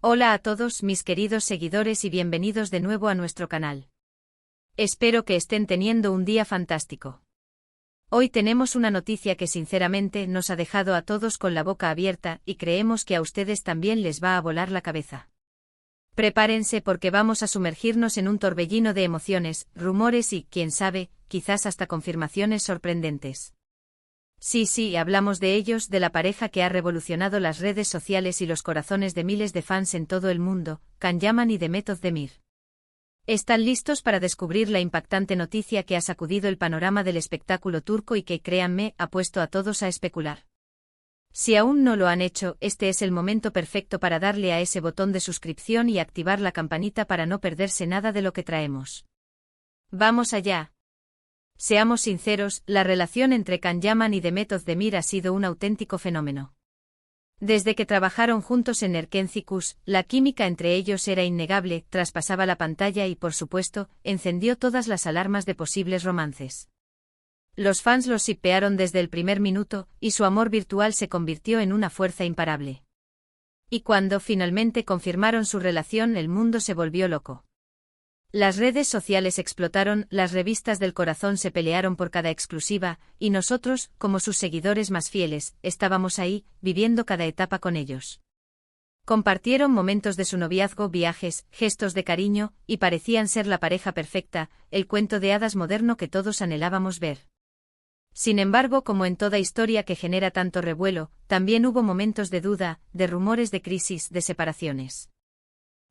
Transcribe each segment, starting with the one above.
Hola a todos mis queridos seguidores y bienvenidos de nuevo a nuestro canal. Espero que estén teniendo un día fantástico. Hoy tenemos una noticia que sinceramente nos ha dejado a todos con la boca abierta y creemos que a ustedes también les va a volar la cabeza. Prepárense porque vamos a sumergirnos en un torbellino de emociones, rumores y, quién sabe, quizás hasta confirmaciones sorprendentes. Sí, hablamos de ellos, de la pareja que ha revolucionado las redes sociales y los corazones de miles de fans en todo el mundo, Can Yaman y Demet Özdemir. ¿Están listos para descubrir la impactante noticia que ha sacudido el panorama del espectáculo turco y que, créanme, ha puesto a todos a especular? Si aún no lo han hecho, este es el momento perfecto para darle a ese botón de suscripción y activar la campanita para no perderse nada de lo que traemos. ¡Vamos allá! Seamos sinceros, la relación entre Can Yaman y Demet Özdemir ha sido un auténtico fenómeno. Desde que trabajaron juntos en Erkenci Kuş, la química entre ellos era innegable, traspasaba la pantalla y, por supuesto, encendió todas las alarmas de posibles romances. Los fans los shippearon desde el primer minuto, y su amor virtual se convirtió en una fuerza imparable. Y cuando finalmente confirmaron su relación, el mundo se volvió loco. Las redes sociales explotaron, las revistas del corazón se pelearon por cada exclusiva, y nosotros, como sus seguidores más fieles, estábamos ahí, viviendo cada etapa con ellos. Compartieron momentos de su noviazgo, viajes, gestos de cariño, y parecían ser la pareja perfecta, el cuento de hadas moderno que todos anhelábamos ver. Sin embargo, como en toda historia que genera tanto revuelo, también hubo momentos de duda, de rumores de crisis, de separaciones.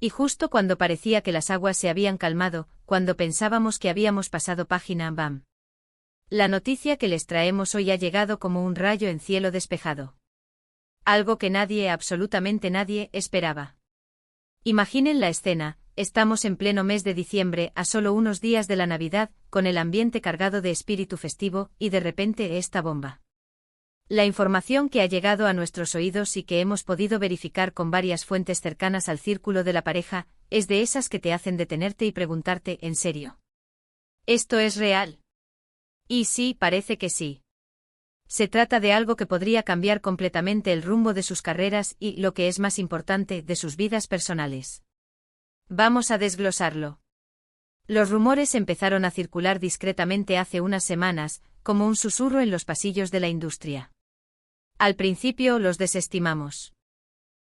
Y justo cuando parecía que las aguas se habían calmado, cuando pensábamos que habíamos pasado página, ¡bam! La noticia que les traemos hoy ha llegado como un rayo en cielo despejado. Algo que nadie, absolutamente nadie, esperaba. Imaginen la escena, estamos en pleno mes de diciembre, a solo unos días de la Navidad, con el ambiente cargado de espíritu festivo, y de repente esta bomba. La información que ha llegado a nuestros oídos y que hemos podido verificar con varias fuentes cercanas al círculo de la pareja, es de esas que te hacen detenerte y preguntarte, ¿en serio? ¿Esto es real? Y sí, parece que sí. Se trata de algo que podría cambiar completamente el rumbo de sus carreras y, lo que es más importante, de sus vidas personales. Vamos a desglosarlo. Los rumores empezaron a circular discretamente hace unas semanas, como un susurro en los pasillos de la industria. Al principio los desestimamos.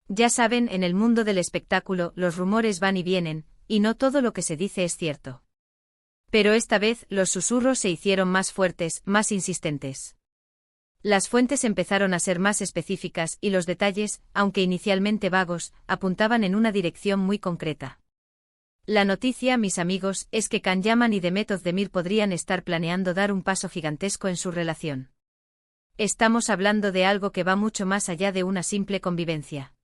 Ya saben, en el mundo del espectáculo los rumores van y vienen, y no todo lo que se dice es cierto. Pero esta vez los susurros se hicieron más fuertes, más insistentes. Las fuentes empezaron a ser más específicas y los detalles, aunque inicialmente vagos, apuntaban en una dirección muy concreta. La noticia, mis amigos, es que Can Yaman y Demet Özdemir podrían estar planeando dar un paso gigantesco en su relación. Estamos hablando de algo que va mucho más allá de una simple convivencia.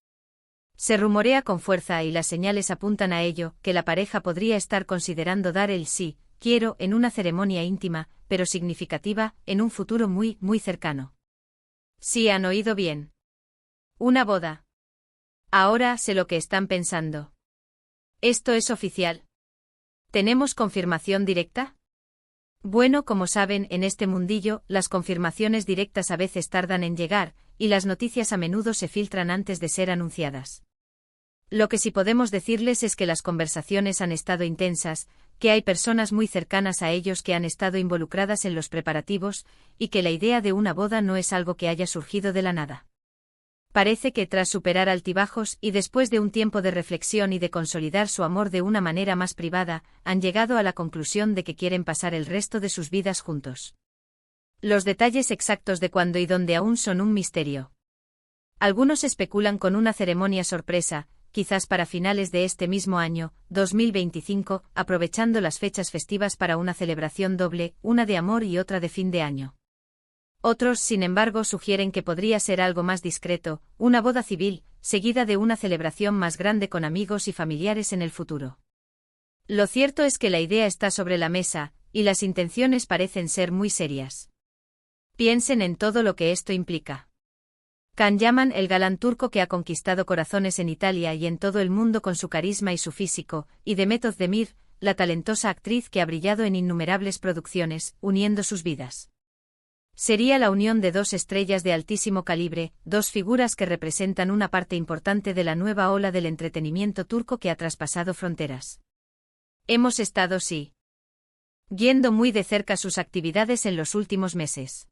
Se rumorea con fuerza y las señales apuntan a ello, que la pareja podría estar considerando dar el sí, quiero, en una ceremonia íntima, pero significativa, en un futuro muy, muy cercano. Sí, han oído bien. Una boda. Ahora sé lo que están pensando. ¿Esto es oficial? ¿Tenemos confirmación directa? Bueno, como saben, en este mundillo, las confirmaciones directas a veces tardan en llegar, y las noticias a menudo se filtran antes de ser anunciadas. Lo que sí podemos decirles es que las conversaciones han estado intensas, que hay personas muy cercanas a ellos que han estado involucradas en los preparativos, y que la idea de una boda no es algo que haya surgido de la nada. Parece que tras superar altibajos y después de un tiempo de reflexión y de consolidar su amor de una manera más privada, han llegado a la conclusión de que quieren pasar el resto de sus vidas juntos. Los detalles exactos de cuándo y dónde aún son un misterio. Algunos especulan con una ceremonia sorpresa, quizás para finales de este mismo año, 2025, aprovechando las fechas festivas para una celebración doble, una de amor y otra de fin de año. Otros, sin embargo, sugieren que podría ser algo más discreto, una boda civil, seguida de una celebración más grande con amigos y familiares en el futuro. Lo cierto es que la idea está sobre la mesa, y las intenciones parecen ser muy serias. Piensen en todo lo que esto implica. Can Yaman, el galán turco que ha conquistado corazones en Italia y en todo el mundo con su carisma y su físico, y Demet Özdemir, la talentosa actriz que ha brillado en innumerables producciones, uniendo sus vidas. Sería la unión de dos estrellas de altísimo calibre, dos figuras que representan una parte importante de la nueva ola del entretenimiento turco que ha traspasado fronteras. Hemos estado siguiendo muy de cerca sus actividades en los últimos meses.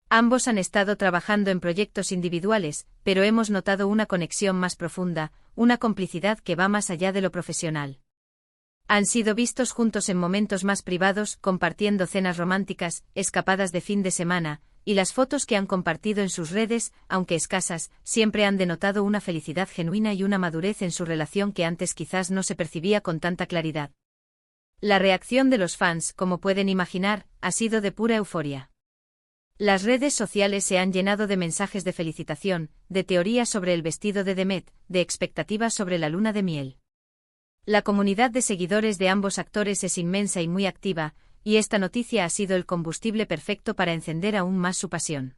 Ambos han estado trabajando en proyectos individuales, pero hemos notado una conexión más profunda, una complicidad que va más allá de lo profesional. Han sido vistos juntos en momentos más privados, compartiendo cenas románticas, escapadas de fin de semana, y las fotos que han compartido en sus redes, aunque escasas, siempre han denotado una felicidad genuina y una madurez en su relación que antes quizás no se percibía con tanta claridad. La reacción de los fans, como pueden imaginar, ha sido de pura euforia. Las redes sociales se han llenado de mensajes de felicitación, de teorías sobre el vestido de Demet, de expectativas sobre la luna de miel. La comunidad de seguidores de ambos actores es inmensa y muy activa, y esta noticia ha sido el combustible perfecto para encender aún más su pasión.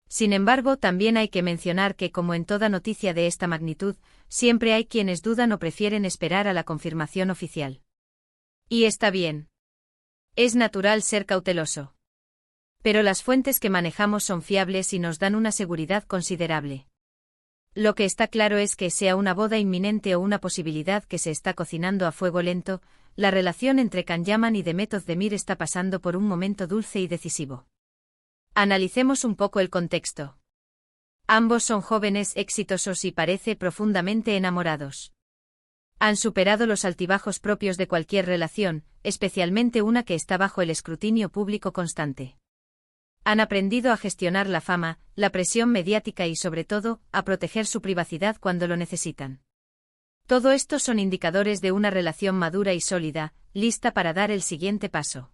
Sin embargo, también hay que mencionar que, como en toda noticia de esta magnitud, siempre hay quienes dudan o prefieren esperar a la confirmación oficial. Y está bien. Es natural ser cauteloso. Pero las fuentes que manejamos son fiables y nos dan una seguridad considerable. Lo que está claro es que, sea una boda inminente o una posibilidad que se está cocinando a fuego lento, la relación entre Can Yaman y Demet Özdemir está pasando por un momento dulce y decisivo. Analicemos un poco el contexto. Ambos son jóvenes exitosos y parece profundamente enamorados. Han superado los altibajos propios de cualquier relación, especialmente una que está bajo el escrutinio público constante. Han aprendido a gestionar la fama, la presión mediática y sobre todo, a proteger su privacidad cuando lo necesitan. Todo esto son indicadores de una relación madura y sólida, lista para dar el siguiente paso.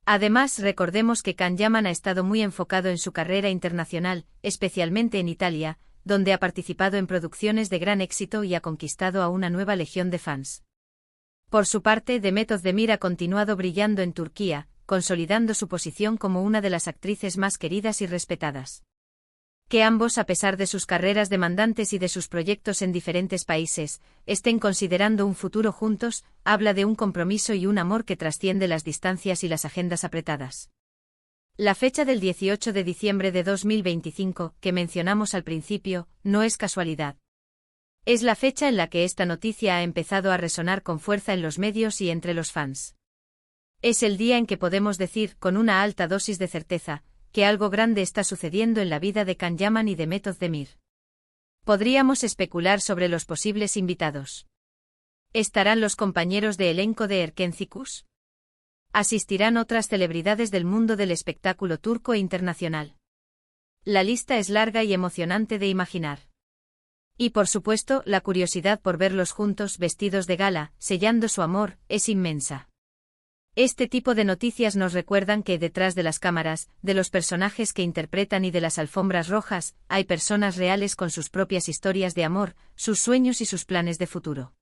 Además, recordemos que Can Yaman ha estado muy enfocado en su carrera internacional, especialmente en Italia, donde ha participado en producciones de gran éxito y ha conquistado a una nueva legión de fans. Por su parte, Demet Özdemir ha continuado brillando en Turquía, consolidando su posición como una de las actrices más queridas y respetadas. Que ambos, a pesar de sus carreras demandantes y de sus proyectos en diferentes países, estén considerando un futuro juntos, habla de un compromiso y un amor que trasciende las distancias y las agendas apretadas. La fecha del 18 de diciembre de 2025, que mencionamos al principio, no es casualidad. Es la fecha en la que esta noticia ha empezado a resonar con fuerza en los medios y entre los fans. Es el día en que podemos decir, con una alta dosis de certeza, que algo grande está sucediendo en la vida de Can Yaman y Demet Özdemir. Podríamos especular sobre los posibles invitados. ¿Estarán los compañeros de elenco de Erken Cikus? ¿Asistirán otras celebridades del mundo del espectáculo turco e internacional? La lista es larga y emocionante de imaginar. Y por supuesto, la curiosidad por verlos juntos, vestidos de gala, sellando su amor, es inmensa. Este tipo de noticias nos recuerdan que detrás de las cámaras, de los personajes que interpretan y de las alfombras rojas, hay personas reales con sus propias historias de amor, sus sueños y sus planes de futuro.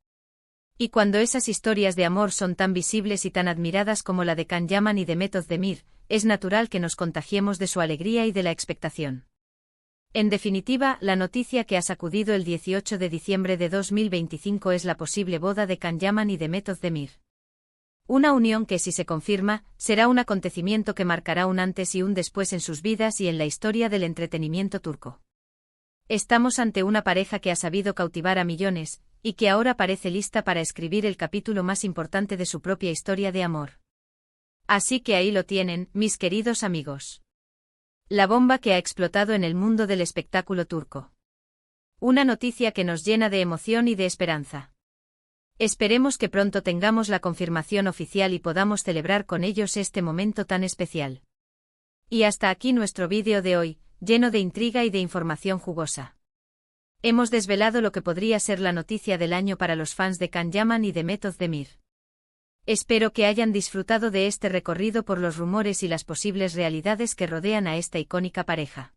Y cuando esas historias de amor son tan visibles y tan admiradas como la de Can Yaman y Demet Özdemir, es natural que nos contagiemos de su alegría y de la expectación. En definitiva, la noticia que ha sacudido el 18 de diciembre de 2025 es la posible boda de Can Yaman y Demet Özdemir. Una unión que, si se confirma, será un acontecimiento que marcará un antes y un después en sus vidas y en la historia del entretenimiento turco. Estamos ante una pareja que ha sabido cautivar a millones, y que ahora parece lista para escribir el capítulo más importante de su propia historia de amor. Así que ahí lo tienen, mis queridos amigos. La bomba que ha explotado en el mundo del espectáculo turco. Una noticia que nos llena de emoción y de esperanza. Esperemos que pronto tengamos la confirmación oficial y podamos celebrar con ellos este momento tan especial. Y hasta aquí nuestro vídeo de hoy, lleno de intriga y de información jugosa. Hemos desvelado lo que podría ser la noticia del año para los fans de Can Yaman y Demet Özdemir. Espero que hayan disfrutado de este recorrido por los rumores y las posibles realidades que rodean a esta icónica pareja.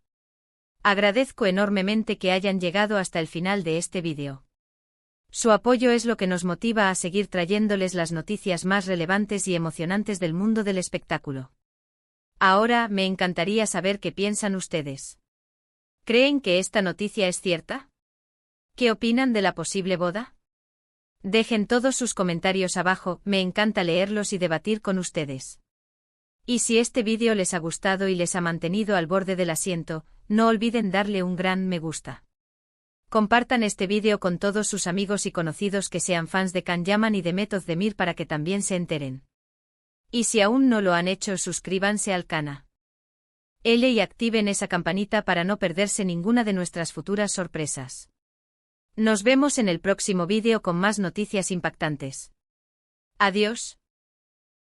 Agradezco enormemente que hayan llegado hasta el final de este vídeo. Su apoyo es lo que nos motiva a seguir trayéndoles las noticias más relevantes y emocionantes del mundo del espectáculo. Ahora, me encantaría saber qué piensan ustedes. ¿Creen que esta noticia es cierta? ¿Qué opinan de la posible boda? Dejen todos sus comentarios abajo, me encanta leerlos y debatir con ustedes. Y si este vídeo les ha gustado y les ha mantenido al borde del asiento, no olviden darle un gran me gusta. Compartan este vídeo con todos sus amigos y conocidos que sean fans de Can Yaman y de Method Demir para que también se enteren. Y si aún no lo han hecho, suscríbanse al canal y activen esa campanita para no perderse ninguna de nuestras futuras sorpresas. Nos vemos en el próximo vídeo con más noticias impactantes. Adiós.